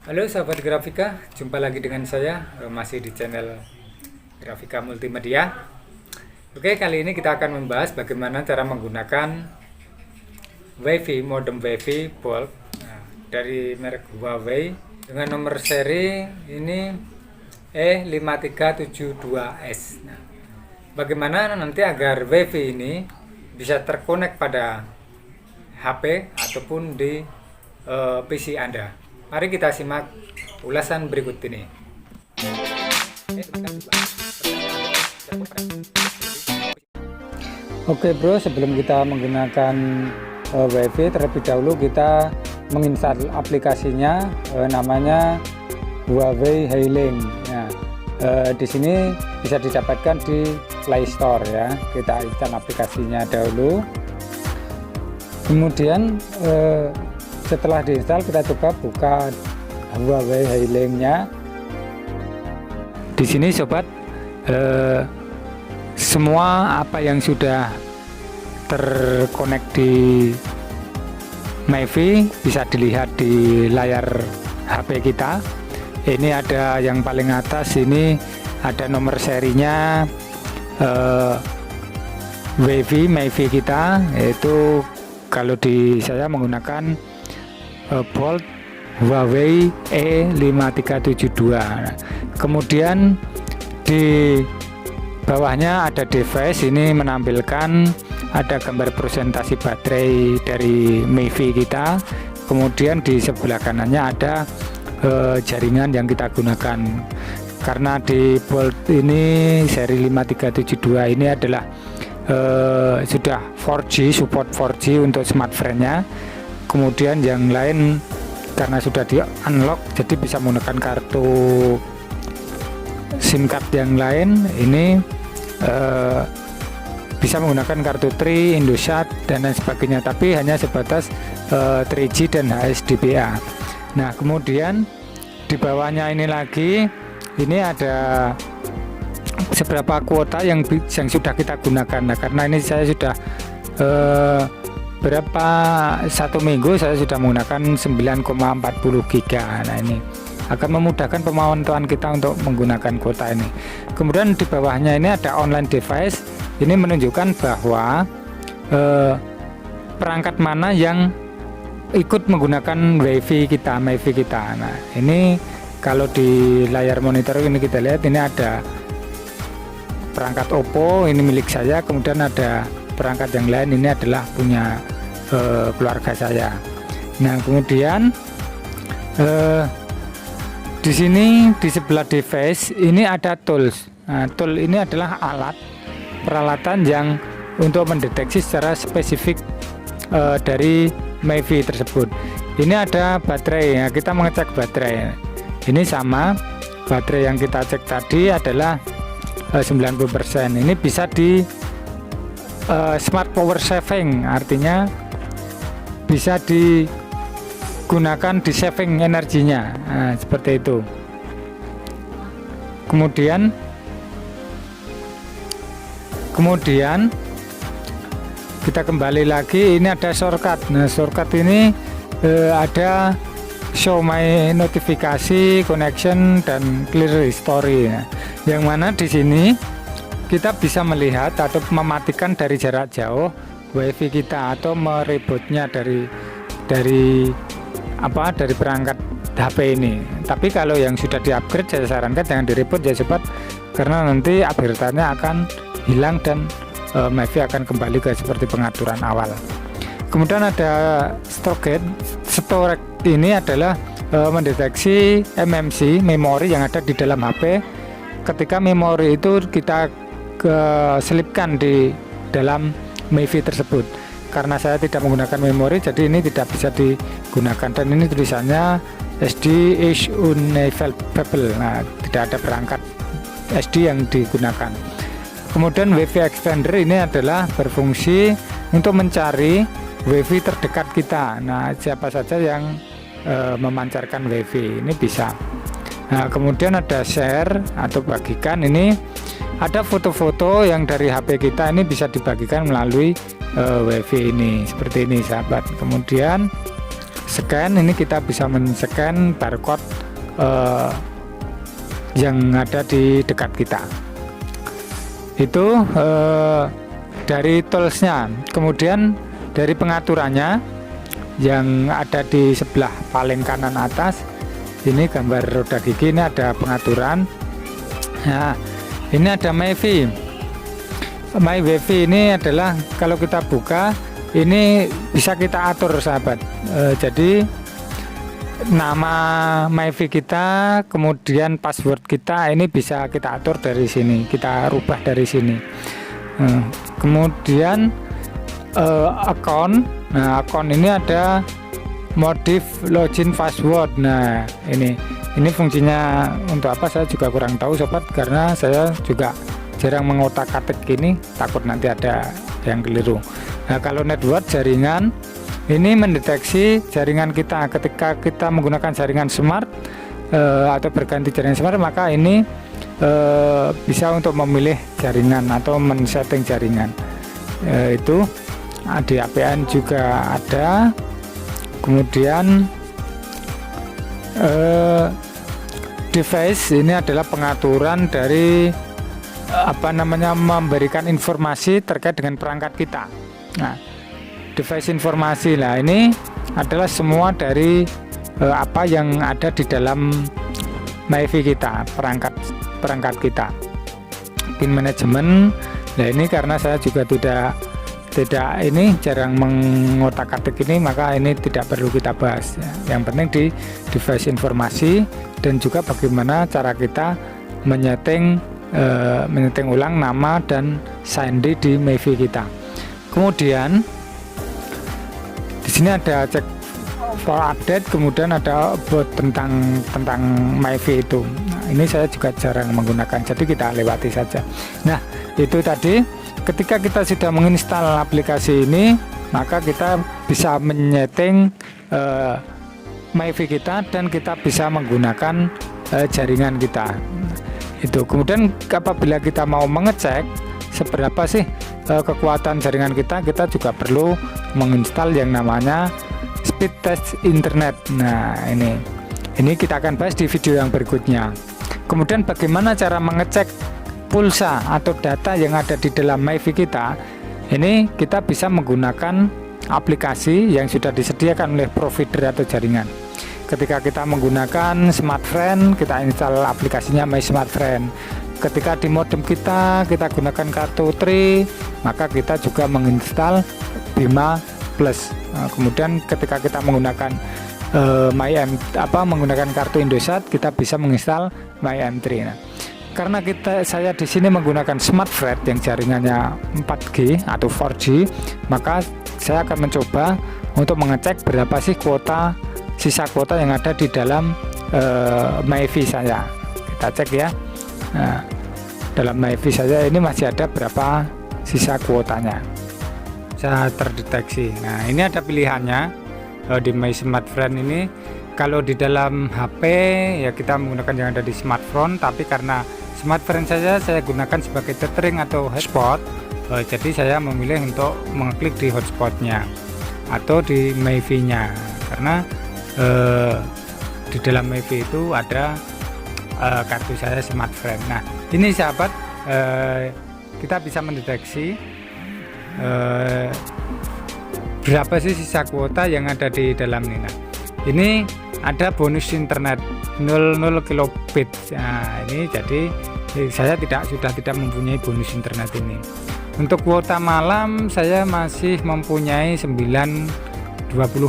Halo sahabat Grafika, jumpa lagi dengan saya masih di channel Grafika Multimedia. Oke, kali ini kita akan membahas bagaimana cara menggunakan WiFi, modem WiFi Bolt dari merek Huawei dengan nomor seri ini E5372S. Bagaimana nanti agar WiFi ini bisa terkonek pada HP ataupun di PC Anda. Mari kita simak ulasan berikut ini. Oke bro, sebelum kita menggunakan WiFi, terlebih dahulu kita menginstal aplikasinya, namanya Huawei Hailing. Nah, di sini bisa didapatkan di Play Store ya. Kita install aplikasinya dahulu. Kemudian setelah diinstal, kita coba buka Huawei Hailing-nya. Di sini sobat, semua apa yang sudah terkonek di MiFi bisa dilihat di layar HP kita. Ini ada yang paling atas, ini ada nomor serinya WiFi MiFi kita, yaitu kalau di saya menggunakan Bolt Huawei E5372. Kemudian di bawahnya ada device, ini menampilkan ada gambar presentasi baterai dari MiFi kita. Kemudian di sebelah kanannya ada jaringan yang kita gunakan. Karena di Bolt ini seri 5372 ini adalah sudah 4G, support 4G untuk smartphone-nya. Kemudian yang lain karena sudah di unlock, jadi bisa menggunakan kartu SIM card yang lain. Ini bisa menggunakan kartu Tri, Indosat dan lain sebagainya, tapi hanya sebatas 3G dan HSDPA. Nah, kemudian di bawahnya ini lagi, ini ada seberapa kuota yang sudah kita gunakan. Nah, karena ini saya sudah satu minggu saya sudah menggunakan 9,40 GB. Nah, ini akan memudahkan pemantauan kita untuk menggunakan kuota ini. Kemudian di bawahnya ini ada online device. Ini menunjukkan bahwa perangkat mana yang ikut menggunakan WiFi kita, MiFi kita. Nah, ini kalau di layar monitor ini kita lihat, ini ada perangkat Oppo, ini milik saya. Kemudian ada perangkat yang lain, ini adalah punya keluarga saya. Nah, kemudian di sini di sebelah device ini ada tools. Nah, tool ini adalah alat peralatan yang untuk mendeteksi secara spesifik dari MiFi tersebut. Ini ada baterai. Nah, kita mengecek baterai. Ini sama baterai yang kita cek tadi adalah 90%. Ini bisa di smart power saving, artinya bisa digunakan di saving energinya. Nah, seperti itu. Kemudian kita kembali lagi, ini ada shortcut. Nah, shortcut ini ada show my notifikasi, connection, dan clear history. Nah, yang mana di sini kita bisa melihat atau mematikan dari jarak jauh WiFi kita atau merebootnya dari perangkat HP ini. Tapi kalau yang sudah di-upgrade, saya sarankan jangan direboot ya sobat, karena nanti upgrade-nya akan hilang dan MiFi akan kembali ke seperti pengaturan awal. Kemudian ada storage. Storage ini adalah mendeteksi MMC, memori yang ada di dalam HP. Ketika memori itu kita selipkan di dalam MiFi tersebut. Karena saya tidak menggunakan memori, jadi ini tidak bisa digunakan. Dan ini tulisannya SD is unavailable. Nah, tidak ada perangkat SD yang digunakan. Kemudian WiFi extender ini adalah berfungsi untuk mencari WiFi terdekat kita. Nah, siapa saja yang memancarkan WiFi ini bisa. Nah, kemudian ada share atau bagikan. Ini ada foto-foto yang dari HP kita, ini bisa dibagikan melalui WiFi ini, seperti ini sahabat. Kemudian scan, ini kita bisa men-scan barcode yang ada di dekat kita. Itu dari toolsnya. Kemudian dari pengaturannya yang ada di sebelah paling kanan atas, ini gambar roda gigi, ini ada pengaturan. Nah, ini ada MyWiFi. MyWiFi ini adalah kalau kita buka ini bisa kita atur sahabat. Jadi nama MyWiFi kita, kemudian password kita ini bisa kita atur dari sini, kita rubah dari sini. Kemudian account. Nah, account ini ada modif login password. Nah, ini fungsinya untuk apa saya juga kurang tahu sobat, karena saya juga jarang mengotak-atik ini, takut nanti ada yang keliru. Nah, kalau network jaringan ini mendeteksi jaringan kita ketika kita menggunakan jaringan smart atau berganti jaringan smart, maka ini bisa untuk memilih jaringan atau men-setting jaringan. Itu di APN juga ada. Kemudian device ini adalah pengaturan dari memberikan informasi terkait dengan perangkat kita. Nah, device informasi lah ini adalah semua dari apa yang ada di dalam MyWiFi kita, perangkat kita. Pin manajemen. Nah, ini karena saya juga tidak ini jarang mengotak-atik ini, maka ini tidak perlu kita bahas. Yang penting di device informasi dan juga bagaimana cara kita menyeting ulang nama dan sandi di MyWiFi kita. Kemudian di sini ada cek for update, kemudian ada about tentang MyWiFi itu. Nah, ini saya juga jarang menggunakan, jadi kita lewati saja. Nah, itu tadi. Ketika kita sudah menginstal aplikasi ini, maka kita bisa menyeting MyWiFi kita dan kita bisa menggunakan jaringan kita. Itu. Kemudian apabila kita mau mengecek seberapa sih kekuatan jaringan kita juga perlu menginstal yang namanya speed test internet. Nah, ini kita akan bahas di video yang berikutnya. Kemudian bagaimana cara mengecek pulsa atau data yang ada di dalam MyWiFi kita. Ini kita bisa menggunakan aplikasi yang sudah disediakan oleh provider atau jaringan. Ketika kita menggunakan smartfren, kita install aplikasinya MySmartfren. Ketika di modem kita gunakan kartu Tri, maka kita juga menginstal Bima Plus. Nah, kemudian ketika kita menggunakan menggunakan kartu Indosat, kita bisa menginstal MyM3. Nah, karena saya di sini menggunakan smartfren yang jaringannya 4G atau 4G, maka saya akan mencoba untuk mengecek berapa sih sisa kuota yang ada di dalam MyWiFi saya. Kita cek ya. Nah, dalam MyWiFi saya ini masih ada berapa sisa kuotanya. Saya terdeteksi. Nah, ini ada pilihannya di MySmartfren ini. Kalau di dalam HP ya kita menggunakan yang ada di smartphone, tapi karena smartphone saya gunakan sebagai tethering atau hotspot, jadi saya memilih untuk mengklik di hotspotnya atau di MyWiFi-nya, karena di dalam MyWiFi itu ada kartu saya smartphone. Nah, ini sahabat, kita bisa mendeteksi berapa sih sisa kuota yang ada di dalam ini. Nah, ini ada bonus internet 00 kilobit. Nah, ini jadi saya sudah tidak mempunyai bonus internet ini. Untuk kuota malam saya masih mempunyai 920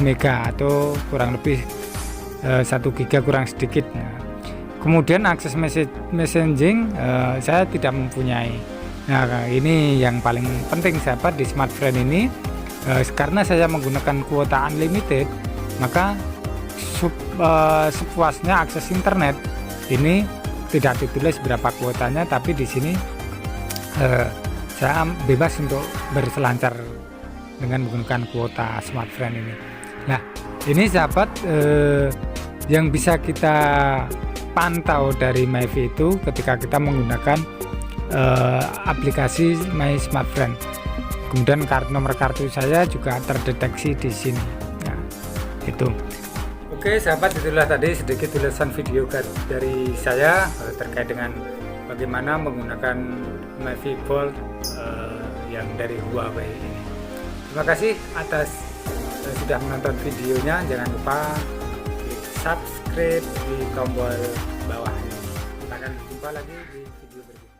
mega atau kurang lebih 1 giga kurang sedikit. Nah, kemudian akses messaging saya tidak mempunyai. Nah, ini yang paling penting sahabat di smartphone ini, karena saya menggunakan kuota unlimited, maka sepuasnya akses internet ini tidak ditulis berapa kuotanya, tapi di sini saya bebas untuk berselancar dengan menggunakan kuota smartphone ini. Nah, ini sahabat yang bisa kita pantau dari MyWiFi itu ketika kita menggunakan aplikasi MySmartfren. Kemudian nomor kartu saya juga terdeteksi di sini. Nah, itu. Oke sahabat, itulah tadi sedikit ulasan video dari saya terkait dengan bagaimana menggunakan MiFi Bold yang dari Huawei ini. Terima kasih atas sudah menonton videonya. Jangan lupa klik subscribe di tombol bawah ini. Kita akan jumpa lagi di video berikutnya.